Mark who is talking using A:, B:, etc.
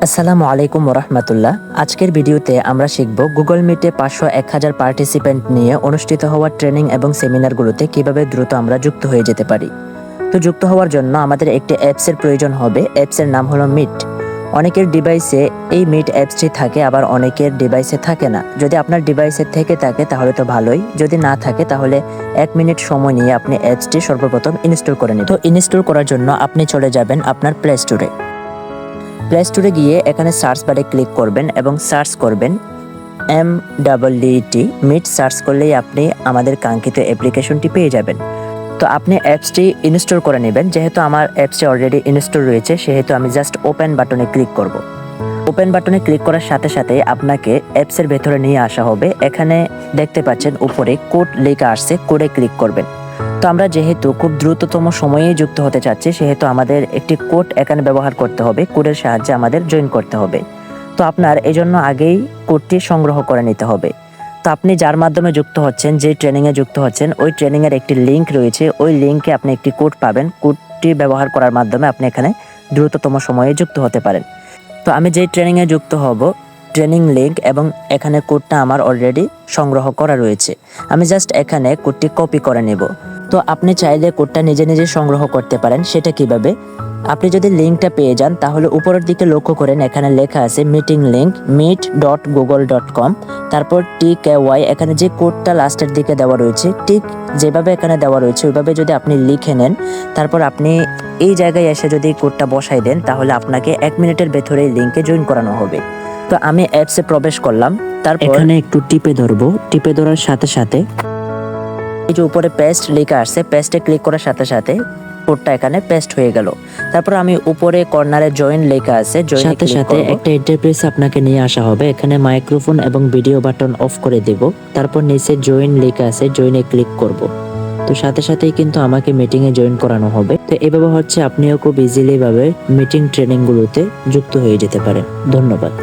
A: আসসালামু আলাইকুম ওরহমতুল্লাহ। আজকের ভিডিওতে আমরা শিখব গুগল মিটে 500-1000 পার্টিসিপেন্ট নিয়ে অনুষ্ঠিত হওয়া ট্রেনিং এবং সেমিনারগুলোতে কিভাবে দ্রুত আমরা যুক্ত হয়ে যেতে পারি। তো যুক্ত হওয়ার জন্য আমাদের একটি অ্যাপসের প্রয়োজন হবে। অ্যাপসের নাম হলো মিট। অনেকের ডিভাইসে এই মিট অ্যাপসটি থাকে, আবার অনেকের ডিভাইসে থাকে না। যদি আপনার ডিভাইসে থেকে থাকে তাহলে তো ভালোই, যদি না থাকে তাহলে 1 মিনিট সময় নিয়ে আপনি অ্যাপসটি সর্বপ্রথম ইনস্টল করে নিন। তো ইনস্টল করার জন্য আপনি চলে যাবেন আপনার প্লে স্টোরে। প্লে স্টোরে গিয়ে এখানে সার্চ বারে ক্লিক করবেন এবং সার্চ করবেন MEET মিট। সার্চ করলেই আপনি আমাদের কাঙ্ক্ষিত অ্যাপ্লিকেশনটি পেয়ে যাবেন। তো আপনি অ্যাপসটি ইনস্টল করে নেবেন। যেহেতু আমার অ্যাপসটি অলরেডি ইনস্টল রয়েছে, সেহেতু আমি জাস্ট ওপেন বাটনে ক্লিক করব। ওপেন বাটনে ক্লিক করার সাথে সাথে আপনাকে অ্যাপসের ভেতরে নিয়ে আসা হবে। এখানে দেখতে পাচ্ছেন উপরে কোড লেখা আসছে, কোডে ক্লিক করবেন। তো আমরা যেহেতু খুব দ্রুততম সময়ে যুক্ত হতে চাচ্ছি, সেহেতু আমাদের একটি কোড এখানে ব্যবহার করতে হবে। কোডের সাহায্যে আমাদের জয়েন করতে হবে। তো আপনার এজন্য আগেই কোডটি সংগ্রহ করে নিতে হবে। তো আপনি যার মাধ্যমে যুক্ত হচ্ছেন, যে ট্রেনিংয়ে যুক্ত হচ্ছেন, ওই ট্রেনিংয়ের একটি লিঙ্ক রয়েছে। ওই লিঙ্কে আপনি একটি কোড পাবেন। কোডটি ব্যবহার করার মাধ্যমে আপনি এখানে দ্রুততম সময়ে যুক্ত হতে পারেন। তো আমি যেই ট্রেনিংয়ে যুক্ত হব, ট্রেনিং লিঙ্ক এবং এখানে কোডটা আমার অলরেডি সংগ্রহ করা রয়েছে। আমি জাস্ট এখানে কোডটি কপি করে নেব। তো আপনি চাইলে কোডটা নিজে নিজে সংগ্রহ করতে পারেন। সেটা কিভাবে? আপনি যদি লিঙ্কটা পেয়ে যান তাহলে উপরের দিকে লক্ষ্য করেন, এখানে লেখা আছে মিটিং লিঙ্ক meet.google.com, তারপর TKY। এখানে যে কোডটা লাস্টের দিকে দেওয়া রয়েছে, ঠিক যেভাবে এখানে দেওয়া রয়েছে ওইভাবে যদি আপনি লিখে নেন, তারপর আপনি এই জায়গায় এসে যদি কোডটা বসাই দেন, তাহলে আপনাকে 1 মিনিটের ভেতরে লিঙ্কে জয়েন করানো হবে। তো আমি অ্যাপসে প্রবেশ করলাম। তারপর এখানে একটু টিপে ধরবো। টিপে ধরার সাথে সাথে এই যে উপরে পেস্ট লেখা আসছে, পেস্টে ক্লিক করার সাথে সাথে কোডটা এখানে পেস্ট হয়ে গেল। তারপর আমি উপরে কর্নারে জয়েন লেখা আছে, সাথে সাথে একটা ইন্টারফেস আপনাকে নিয়ে আসা হবে। এখানে মাইক্রোফোন এবং ভিডিও বাটন অফ করে দেব। তারপর নিচে জয়েন লেখা আছে, জয়েনে ক্লিক করব। তো সাথে সাথেই কিন্তু আমাকে মিটিং এ জয়েন করানো হবে। তো এভাবে হচ্ছে আপনিও খুব ইজিলি ভাবে মিটিং ট্রেনিং গুলোতে যুক্ত হয়ে যেতে পারেন। ধন্যবাদ।